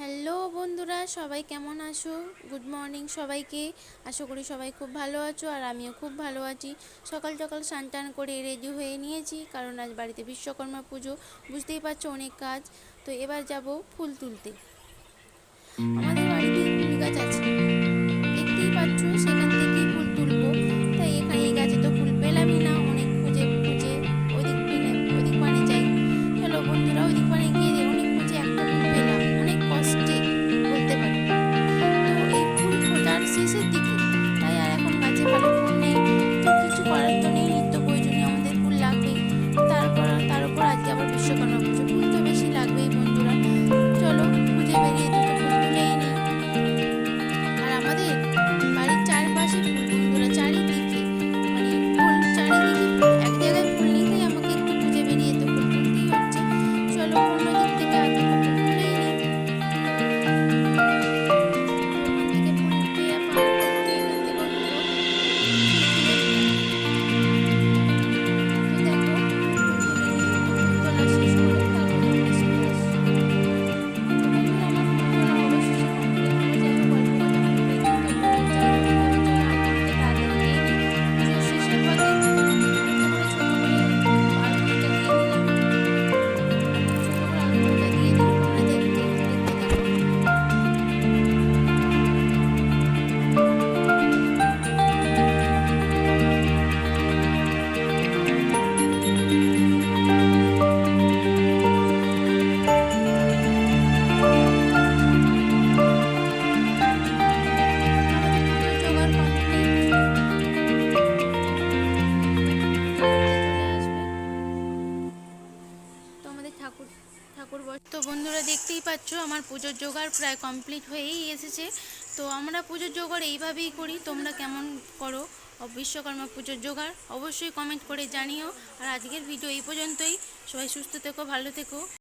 Hello বন্ধুরা, সবাই কেমন আছো? গুড মর্নিং সবাইকে। আশা করি সবাই খুব ভালো আছো, আর আমিও খুব ভালো আছি। সকাল সকাল স্নান টান করে রেডি হয়ে নিয়েছি, কারণ আজ বাড়িতে বিশ্বকর্মা পুজো। বুঝতেই পারছো, অনেক কাজ। তো এবার যাব ফুল তুলতে। আমাদের বাড়িতে ফুল গাছ আছে, দেখতেই পাচ্ছ, সেখান থেকেই ফুল তুলবো। তাই এখানে এই গাছে তো ফুল পেলামই না, অনেক খুঁজে খুঁজে ওদিক পানে যাই। চলো বন্ধুরা, ওদিক পানে গিয়ে অনেক খুঁজে একটা ফুল পেলাম, অনেক কষ্টে বলতে পারি। তো এই ফুল খোঁজার শেষের দিকে, তাই আর এখন গাছে ভালো ফুল নেই। তো কিছু করার তো নেই, নিত্য প্রয়োজনীয় আমাদের ফুল লাগবেই। তার উপর আজকে আবার বিশ্বকর্মা পুজো, ফুল তো বেশি লাগবেই বন্ধুরা। চলো খুঁজে বেরিয়ে দুটো ফুল তুলেই নিই। আর আমাদের বাড়ির চারপাশে ফুল বন্ধুরা, চারিদিকে মানে ফুল, চারিদিকে ফুল, এক জায়গায় ফুল নেই, তাই আমাকে একটু খুঁজে বেরিয়ে তো ফুল তুলতেই হচ্ছে। চলো অন্য দিক থেকে আর দুটো ফুল তুলেই নিই। তো বন্ধুরা, দেখতেই পাচ্ছ আমার পুজোর জোগাড় প্রায় কমপ্লিট হয়েই এসেছে। তো আমরা পুজোর জোগাড় এইভাবেই করি, তোমরা কেমন করো বিশ্বকর্মা পুজোর জোগাড় অবশ্যই কমেন্ট করে জানিও। আর আজকের ভিডিও এই পর্যন্তই। সবাই সুস্থ থেকো, ভালো থেকো।